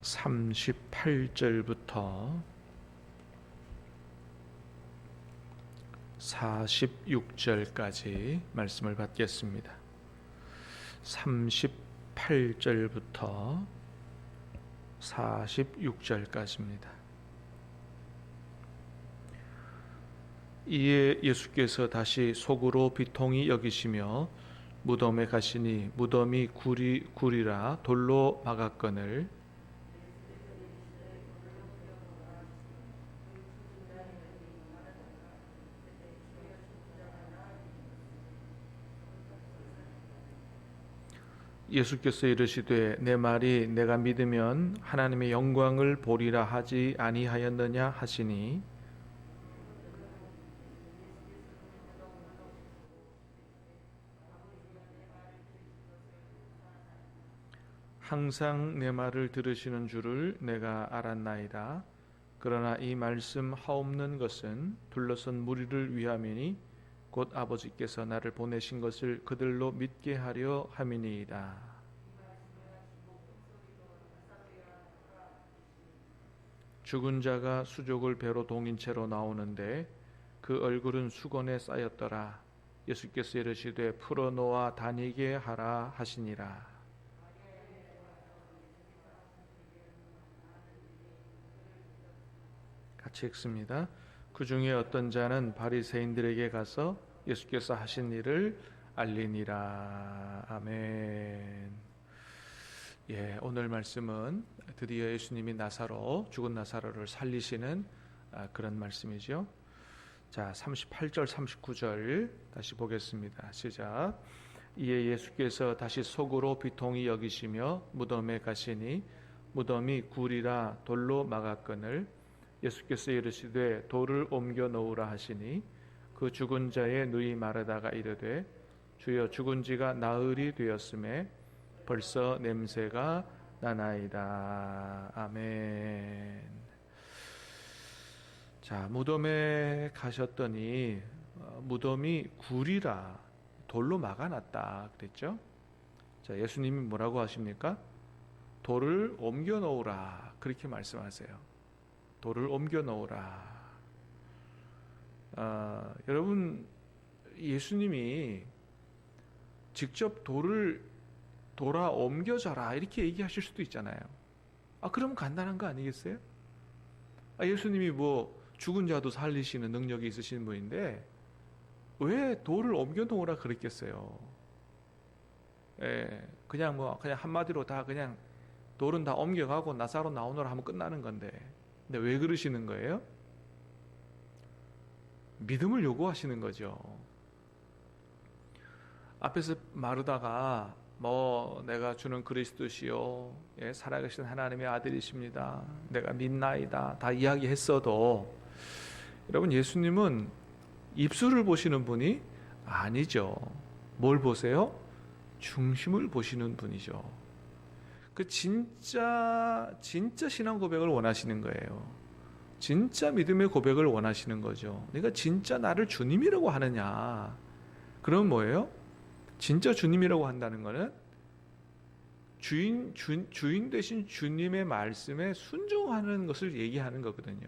38절부터 46절까지 말씀을 받겠습니다. 38절부터 46절까지입니다. 이에 예수께서 다시 속으로 비통히 여기시며 무덤에 가시니 무덤이 굴이라 돌로 막았거늘 예수께서 이르시되 내 말이 내가 믿으면 하나님의 영광을 보리라 하지 아니하였느냐 하시니 항상 내 말을 들으시는 줄을 내가 알았나이다. 그러나 이 말씀 하옵는 것은 둘러선 무리를 위함이니 곧 아버지께서 나를 보내신 것을 그들로 믿게 하려 함이니이다. 죽은 자가 수족을 배로 동인 채로 나오는데 그 얼굴은 수건에 쌓였더라. 예수께서 이르시되 풀어놓아 다니게 하라 하시니라. 같이 읽습니다. 그 중에 어떤 자는 바리새인들에게 가서 예수께서 하신 일을 알리니라. 아멘. 오늘 말씀은 드디어 예수님이 죽은 나사로를 살리시는 그런 말씀이죠. 자, 38절, 39절 다시 보겠습니다. 시작. 이에 예수께서 다시 속으로 비통히 여기시며 무덤에 가시니 무덤이 굴이라 돌로 막았거늘 예수께서 이르시되 돌을 옮겨 놓으라 하시니 그 죽은 자의 누이 마르다가 이르되 주여 죽은 지가 나흘이 되었음에 벌써 냄새가 나나이다. 아멘. 자, 무덤에 가셨더니 무덤이 굴이라 돌로 막아놨다 그랬죠. 자, 예수님이 뭐라고 하십니까? 돌을 옮겨 놓으라 그렇게 말씀하세요. 돌을 옮겨 놓으라. 여러분, 예수님이 직접 돌을 돌아 옮겨져라 이렇게 얘기하실 수도 있잖아요. 그럼 간단한 거 아니겠어요? 예수님이 죽은 자도 살리시는 능력이 있으신 분인데 왜 돌을 옮겨 놓으라 그랬겠어요? 그냥 한마디로 다 그냥 돌은 다 옮겨가고 나사로 나오너라 하면 끝나는 건데 근데 왜 그러시는 거예요? 믿음을 요구하시는 거죠. 앞에서 마르다가 내가 주는 그리스도시요 살아계신 하나님의 아들이십니다. 내가 믿나이다 다 이야기했어도 여러분 예수님은 입술을 보시는 분이 아니죠. 뭘 보세요? 중심을 보시는 분이죠. 그 진짜 신앙 고백을 원하시는 거예요. 진짜 믿음의 고백을 원하시는 거죠. 네가 진짜 나를 주님이라고 하느냐? 그럼 뭐예요? 진짜 주님이라고 한다는 것은 주인 되신 주님의 말씀에 순종하는 것을 얘기하는 거거든요.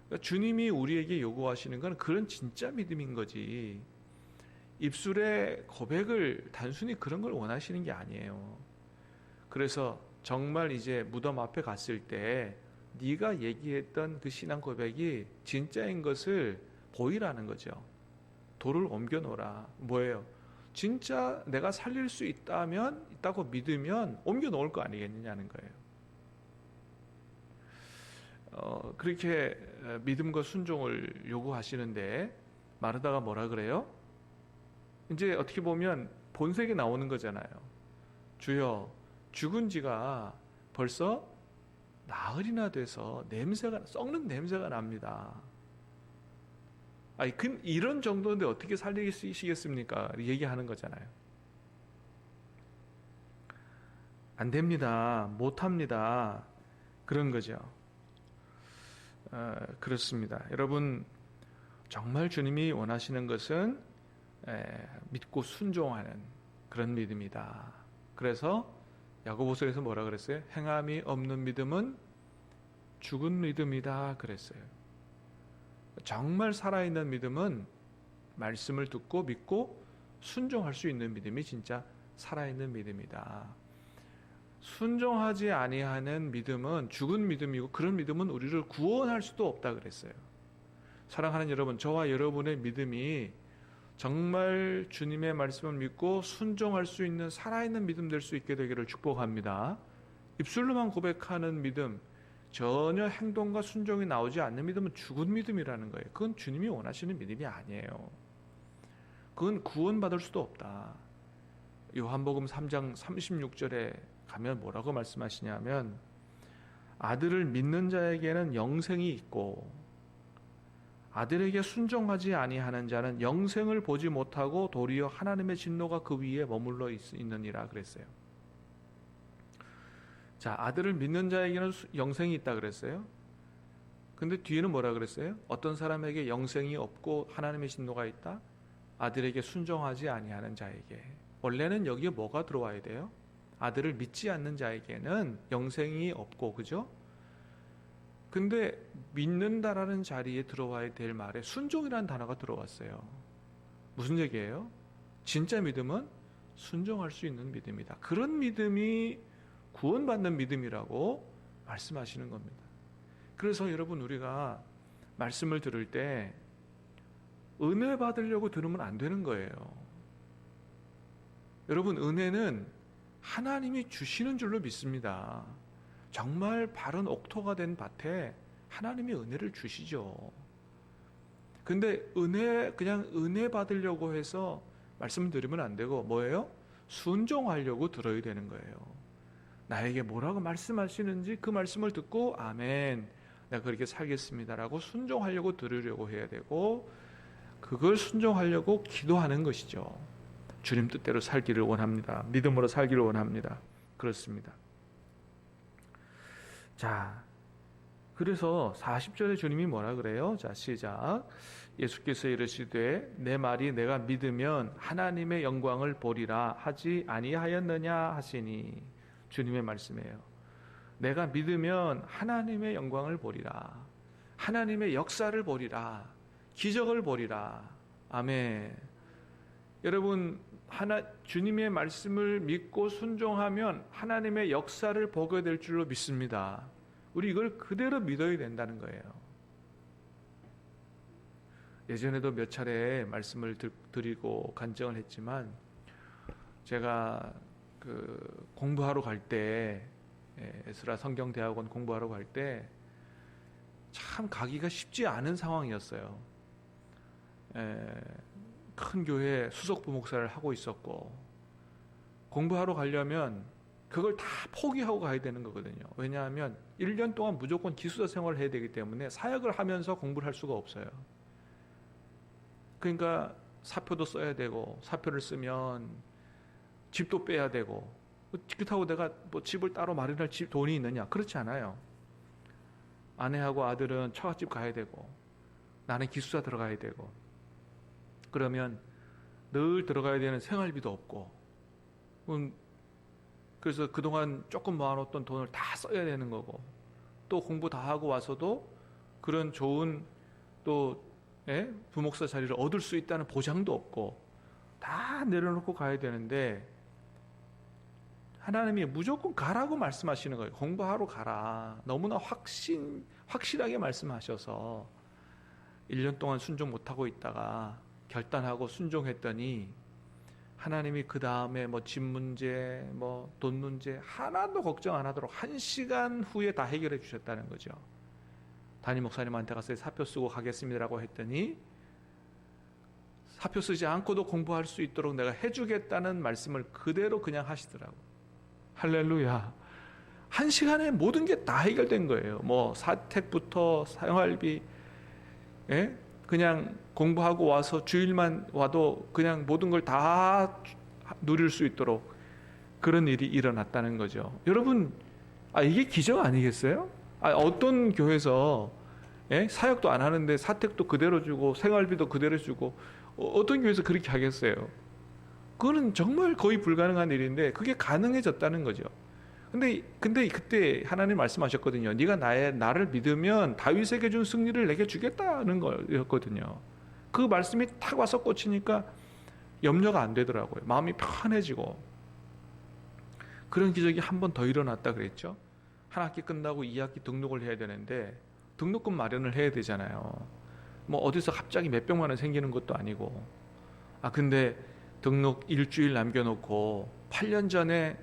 그러니까 주님이 우리에게 요구하시는 건 그런 진짜 믿음인 거지. 입술의 고백을 단순히 그런 걸 원하시는 게 아니에요. 그래서 정말 이제 무덤 앞에 갔을 때 네가 얘기했던 그 신앙 고백이 진짜인 것을 보이라는 거죠. 돌을 옮겨 놓으라. 뭐예요? 진짜 내가 살릴 수 있다고 믿으면 옮겨 놓을 거 아니겠느냐는 거예요. 그렇게 믿음과 순종을 요구하시는데 마르다가 뭐라 그래요? 이제 어떻게 보면 본색이 나오는 거잖아요. 주여 죽은 지가 벌써 나흘이나 돼서 썩는 냄새가 납니다. 이런 정도인데 어떻게 살리시겠습니까? 얘기하는 거잖아요. 안 됩니다. 못합니다. 그런 거죠. 그렇습니다. 여러분, 정말 주님이 원하시는 것은 믿고 순종하는 그런 믿음이다. 그래서 야고보서에서 뭐라 그랬어요? 행함이 없는 믿음은 죽은 믿음이다 그랬어요. 정말 살아있는 믿음은 말씀을 듣고 믿고 순종할 수 있는 믿음이 진짜 살아있는 믿음이다. 순종하지 아니하는 믿음은 죽은 믿음이고 그런 믿음은 우리를 구원할 수도 없다 그랬어요. 사랑하는 여러분, 저와 여러분의 믿음이 정말 주님의 말씀을 믿고 순종할 수 있는 살아있는 믿음 될 수 있게 되기를 축복합니다. 입술로만 고백하는 믿음, 전혀 행동과 순종이 나오지 않는 믿음은 죽은 믿음이라는 거예요. 그건 주님이 원하시는 믿음이 아니에요. 그건 구원받을 수도 없다. 요한복음 3장 36절에 가면 뭐라고 말씀하시냐면, 아들을 믿는 자에게는 영생이 있고 아들에게 순종하지 아니하는 자는 영생을 보지 못하고 도리어 하나님의 진노가 그 위에 머물러 있느니라 그랬어요. 자, 아들을 믿는 자에게는 영생이 있다 그랬어요. 근데 뒤에는 뭐라 그랬어요? 어떤 사람에게 영생이 없고 하나님의 진노가 있다? 아들에게 순종하지 아니하는 자에게. 원래는 여기에 뭐가 들어와야 돼요? 아들을 믿지 않는 자에게는 영생이 없고, 그죠? 근데 믿는다라는 자리에 들어와야 될 말에 순종이라는 단어가 들어왔어요. 무슨 얘기예요? 진짜 믿음은 순종할 수 있는 믿음이다. 그런 믿음이 구원받는 믿음이라고 말씀하시는 겁니다. 그래서 여러분, 우리가 말씀을 들을 때 은혜 받으려고 들으면 안 되는 거예요. 여러분, 은혜는 하나님이 주시는 줄로 믿습니다. 정말 바른 옥토가 된 밭에 하나님이 은혜를 주시죠. 근데 그냥 은혜 받으려고 해서 말씀 드리면 안 되고 뭐예요? 순종하려고 들어야 되는 거예요. 나에게 뭐라고 말씀하시는지 그 말씀을 듣고 아멘, 내가 그렇게 살겠습니다라고 순종하려고 들으려고 해야 되고, 그걸 순종하려고 기도하는 것이죠. 주님 뜻대로 살기를 원합니다. 믿음으로 살기를 원합니다. 그렇습니다. 자, 그래서 40절에 주님이 뭐라 그래요? 자, 시작. 예수께서 이르시되 내 말이 내가 믿으면 하나님의 영광을 보리라 하지 아니하였느냐 하시니, 주님의 말씀이에요. 내가 믿으면 하나님의 영광을 보리라, 하나님의 역사를 보리라, 기적을 보리라. 아멘. 여러분, 주님의 말씀을 믿고 순종하면 하나님의 역사를 보게 될 줄로 믿습니다. 우리 이걸 그대로 믿어야 된다는 거예요. 예전에도 몇 차례 말씀을 드리고 간증을 했지만, 제가 공부하러 갈 때, 에스라 성경대학원 공부하러 갈 때 참 가기가 쉽지 않은 상황이었어요. 큰 교회 수석 부목사를 하고 있었고, 공부하러 가려면 그걸 다 포기하고 가야 되는 거거든요. 왜냐하면 1년 동안 무조건 기숙사 생활을 해야 되기 때문에 사역을 하면서 공부를 할 수가 없어요. 그러니까 사표도 써야 되고, 사표를 쓰면 집도 빼야 되고, 그렇다고 내가 뭐 집을 따로 마련할 돈이 있느냐? 그렇지 않아요. 아내하고 아들은 처갓집 가야 되고, 나는 기숙사 들어가야 되고, 그러면 늘 들어가야 되는 생활비도 없고, 그래서 그동안 조금 모아놓던 돈을 다 써야 되는 거고, 또 공부 다 하고 와서도 그런 좋은 또 부목사 자리를 얻을 수 있다는 보장도 없고, 다 내려놓고 가야 되는데 하나님이 무조건 가라고 말씀하시는 거예요. 공부하러 가라. 너무나 확실하게 말씀하셔서 1년 동안 순종 못하고 있다가 결단하고 순종했더니 하나님이 그 다음에 뭐 집 문제, 뭐 돈 문제 하나도 걱정 안 하도록 1시간 후에 다 해결해 주셨다는 거죠. 담임 목사님한테 가서 사표 쓰고 가겠습니다라고 했더니 사표 쓰지 않고도 공부할 수 있도록 내가 해주겠다는 말씀을 그대로 그냥 하시더라고. 할렐루야. 1시간에 모든 게 다 해결된 거예요. 뭐 사택부터 생활비, 그냥 공부하고 와서 주일만 와도 그냥 모든 걸 다 누릴 수 있도록 그런 일이 일어났다는 거죠. 여러분, 이게 기적 아니겠어요? 어떤 교회에서 사역도 안 하는데 사택도 그대로 주고 생활비도 그대로 주고, 어떤 교회에서 그렇게 하겠어요? 그거는 정말 거의 불가능한 일인데 그게 가능해졌다는 거죠. 근데 그때 하나님 말씀하셨거든요. 네가 나를 믿으면 다윗에게 준 승리를 내게 주겠다는 거였거든요. 그 말씀이 탁 와서 꽂히니까 염려가 안 되더라고요. 마음이 편해지고. 그런 기적이 한 번 더 일어났다 그랬죠. 한 학기 끝나고 2학기 등록을 해야 되는데 등록금 마련을 해야 되잖아요. 뭐 어디서 갑자기 몇백만 원 생기는 것도 아니고. 근데 등록 일주일 남겨놓고 8년 전에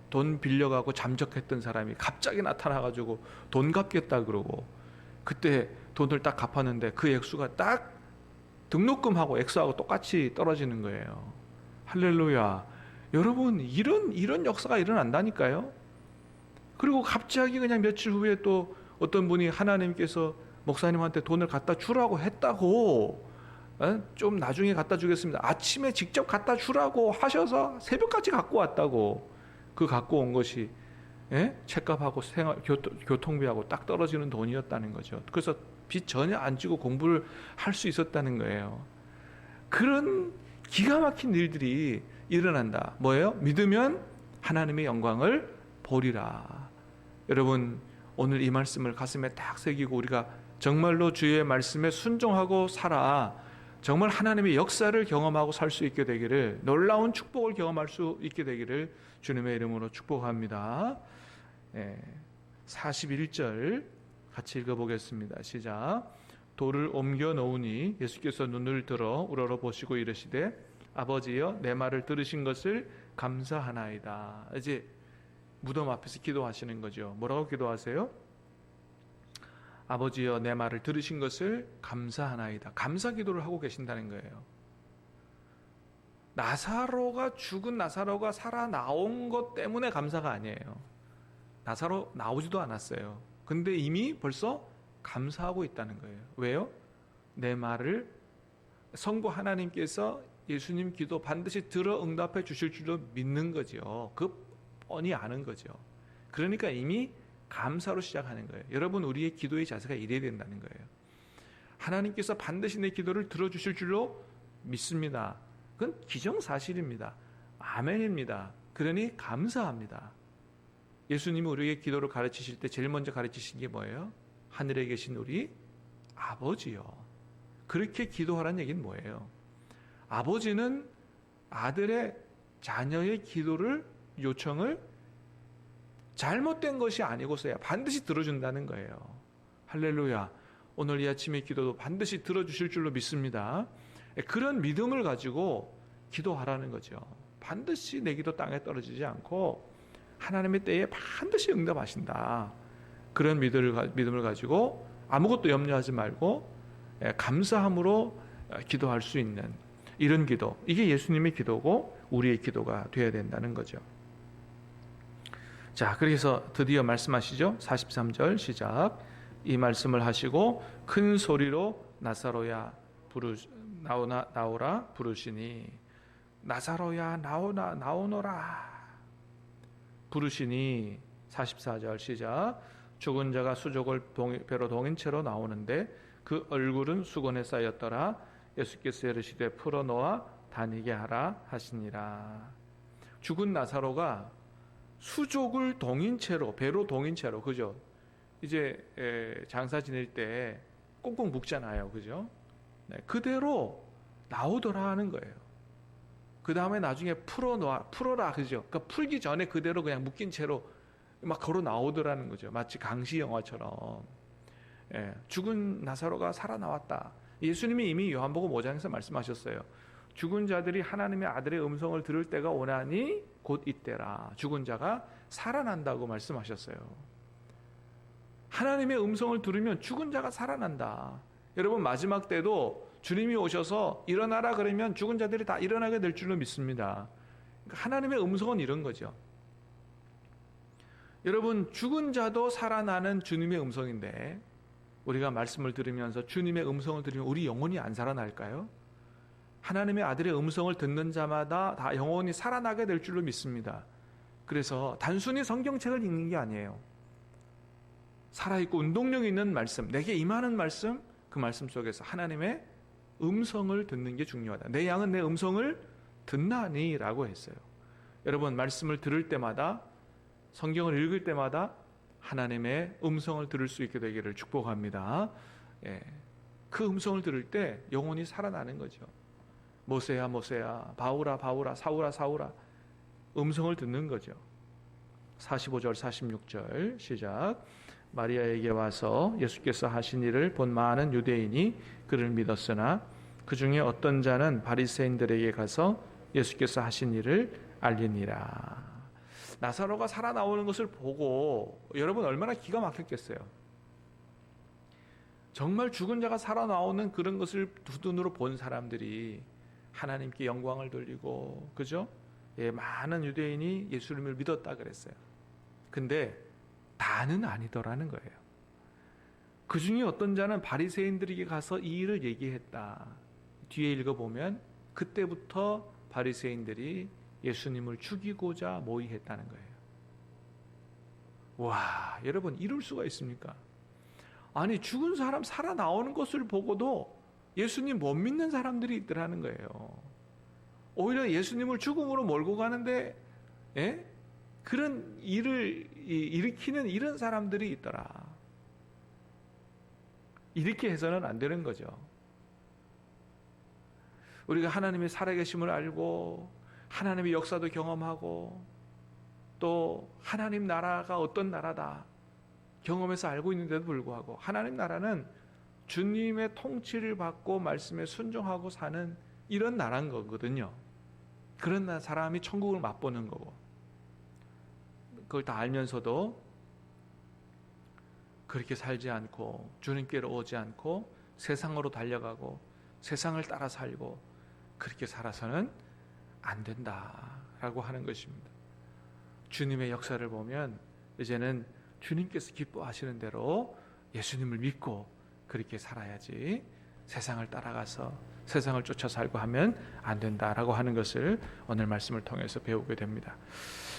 돈 빌려가고 잠적했던 사람이 갑자기 나타나가지고 돈 갚겠다 그러고, 그때 돈을 딱 갚았는데 그 액수가 딱 등록금하고 액수하고 똑같이 떨어지는 거예요. 할렐루야. 여러분, 이런 역사가 일어난다니까요. 그리고 갑자기 그냥 며칠 후에 또 어떤 분이 하나님께서 목사님한테 돈을 갖다 주라고 했다고, 좀 나중에 갖다 주겠습니다, 아침에 직접 갖다 주라고 하셔서 새벽까지 갖고 왔다고. 그 갖고 온 것이 책값하고 교통비하고 딱 떨어지는 돈이었다는 거죠. 그래서 빚 전혀 안 지고 공부를 할 수 있었다는 거예요. 그런 기가 막힌 일들이 일어난다. 뭐예요? 믿으면 하나님의 영광을 보리라. 여러분, 오늘 이 말씀을 가슴에 딱 새기고 우리가 정말로 주의 말씀에 순종하고 살아 정말 하나님의 역사를 경험하고 살 수 있게 되기를, 놀라운 축복을 경험할 수 있게 되기를 주님의 이름으로 축복합니다. 41절 같이 읽어보겠습니다. 시작. 돌을 옮겨 놓으니 예수께서 눈을 들어 우러러 보시고 이르시되 아버지여 내 말을 들으신 것을 감사하나이다. 이제 무덤 앞에서 기도하시는 거죠. 뭐라고 기도하세요? 아버지여 내 말을 들으신 것을 감사하나이다. 감사 기도를 하고 계신다는 거예요. 죽은 나사로가 살아나온 것 때문에 감사가 아니에요. 나사로 나오지도 않았어요. 근데 이미 벌써 감사하고 있다는 거예요. 왜요? 내 말을 성부 하나님께서 예수님 기도 반드시 들어 응답해 주실 줄로 믿는 거죠. 그 뻔히 아는 거죠. 그러니까 이미 감사로 시작하는 거예요. 여러분, 우리의 기도의 자세가 이래야 된다는 거예요. 하나님께서 반드시 내 기도를 들어주실 줄로 믿습니다. 그건 기정사실입니다. 아멘입니다. 그러니 감사합니다. 예수님이 우리에게 기도를 가르치실 때 제일 먼저 가르치신 게 뭐예요? 하늘에 계신 우리 아버지요. 그렇게 기도하라는 얘기는 뭐예요? 아버지는 아들의 자녀의 기도를, 요청을 잘못된 것이 아니고서야 반드시 들어준다는 거예요. 할렐루야. 오늘 이 아침의 기도도 반드시 들어주실 줄로 믿습니다. 그런 믿음을 가지고 기도하라는 거죠. 반드시 내 기도 땅에 떨어지지 않고 하나님의 때에 반드시 응답하신다. 그런 믿음을 가지고 아무것도 염려하지 말고 감사함으로 기도할 수 있는 이런 기도, 이게 예수님의 기도고 우리의 기도가 되어야 된다는 거죠. 자, 그래서 드디어 말씀하시죠. 43절 시작. 이 말씀을 하시고 큰 소리로 나사로야 나오라 부르시니, 나사로야 나오너라 부르시니. 44절 시작. 죽은 자가 수족을 배로 동인 채로 나오는데 그 얼굴은 수건에 쌓였더라. 예수께서 이르시되 풀어놓아 다니게 하라 하시니라. 죽은 나사로가 수족을 동인 채로, 배로 동인 채로, 그죠? 이제 장사 지낼 때 꽁꽁 묶잖아요, 그죠? 네, 그대로 나오더라 하는 거예요. 그 다음에 나중에 풀어라, 그죠? 그러니까 풀기 전에 그대로 그냥 묶인 채로 막 걸어 나오더라는 거죠. 마치 강시 영화처럼. 죽은 나사로가 살아나왔다. 예수님이 이미 요한복음 5장에서 말씀하셨어요. 죽은 자들이 하나님의 아들의 음성을 들을 때가 오나니 곧 이때라. 죽은 자가 살아난다고 말씀하셨어요. 하나님의 음성을 들으면 죽은 자가 살아난다. 여러분, 마지막 때도 주님이 오셔서 일어나라 그러면 죽은 자들이 다 일어나게 될 줄로 믿습니다. 그러니까 하나님의 음성은 이런 거죠. 여러분, 죽은 자도 살아나는 주님의 음성인데 우리가 말씀을 들으면서 주님의 음성을 들으면 우리 영혼이 안 살아날까요? 하나님의 아들의 음성을 듣는 자마다 다 영혼이 살아나게 될 줄로 믿습니다. 그래서 단순히 성경책을 읽는 게 아니에요. 살아있고 운동력 있는 말씀, 내게 임하는 말씀, 그 말씀 속에서 하나님의 음성을 듣는 게 중요하다. 내 양은 내 음성을 듣나니 라고 했어요. 여러분, 말씀을 들을 때마다 성경을 읽을 때마다 하나님의 음성을 들을 수 있게 되기를 축복합니다. 예, 그 음성을 들을 때 영혼이 살아나는 거죠. 모세야 모세야, 바울아 바울아, 사울아 사울아, 음성을 듣는 거죠. 45절 46절 시작. 마리아에게 와서 예수께서 하신 일을 본 많은 유대인이 그를 믿었으나 그 중에 어떤 자는 바리새인들에게 가서 예수께서 하신 일을 알리니라. 나사로가 살아나오는 것을 보고 여러분 얼마나 기가 막혔겠어요. 정말 죽은 자가 살아나오는 그런 것을 두 눈으로 본 사람들이 하나님께 영광을 돌리고, 그죠? 예, 많은 유대인이 예수님을 믿었다 그랬어요. 근데 다는 아니더라는 거예요. 그 중에 어떤 자는 바리새인들에게 가서 이 일을 얘기했다. 뒤에 읽어보면 그때부터 바리새인들이 예수님을 죽이고자 모의했다는 거예요. 와, 여러분 이럴 수가 있습니까? 아니, 죽은 사람 살아나오는 것을 보고도 예수님 못 믿는 사람들이 있더라는 거예요. 오히려 예수님을 죽음으로 몰고 가는데 그런 일을 일으키는 이런 사람들이 있더라. 이렇게 해서는 안 되는 거죠. 우리가 하나님의 살아계심을 알고 하나님의 역사도 경험하고 또 하나님 나라가 어떤 나라다 경험해서 알고 있는데도 불구하고 하나님 나라는 주님의 통치를 받고 말씀에 순종하고 사는 이런 나라인 거거든요. 그런 사람이 천국을 맛보는 거고, 그걸 다 알면서도 그렇게 살지 않고 주님께로 오지 않고 세상으로 달려가고 세상을 따라 살고 그렇게 살아서는 안 된다라고 하는 것입니다. 주님의 역사를 보면 이제는 주님께서 기뻐하시는 대로 예수님을 믿고 그렇게 살아야지 세상을 따라가서 세상을 쫓아 살고 하면 안 된다라고 하는 것을 오늘 말씀을 통해서 배우게 됩니다.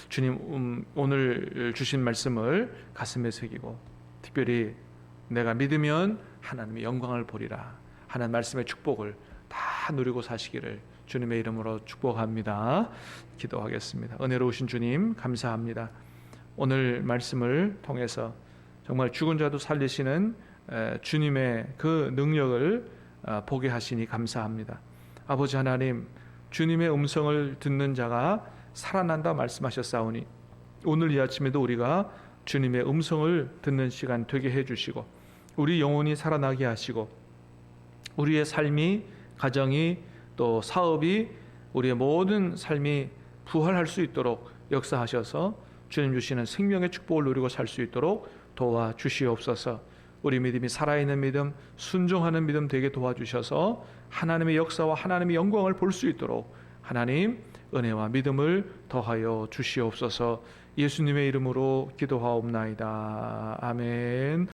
주님 오늘 주신 말씀을 가슴에 새기고 특별히 내가 믿으면 하나님의 영광을 보리라 하는 말씀의 축복을 다 누리고 사시기를 주님의 이름으로 축복합니다. 기도하겠습니다. 은혜로우신 주님 감사합니다. 오늘 말씀을 통해서 정말 죽은 자도 살리시는 주님의 그 능력을 보게 하시니 감사합니다. 아버지 하나님, 주님의 음성을 듣는 자가 살아난다 말씀하셨사오니 오늘 이 아침에도 우리가 주님의 음성을 듣는 시간 되게 해주시고 우리 영혼이 살아나게 하시고 우리의 삶이, 가정이, 또 사업이, 우리의 모든 삶이 부활할 수 있도록 역사하셔서 주님 주시는 생명의 축복을 누리고 살 수 있도록 도와주시옵소서. 우리 믿음이 살아있는 믿음, 순종하는 믿음 되게 도와주셔서 하나님의 역사와 하나님의 영광을 볼 수 있도록 하나님 은혜와 믿음을 더하여 주시옵소서. 예수님의 이름으로 기도하옵나이다. 아멘.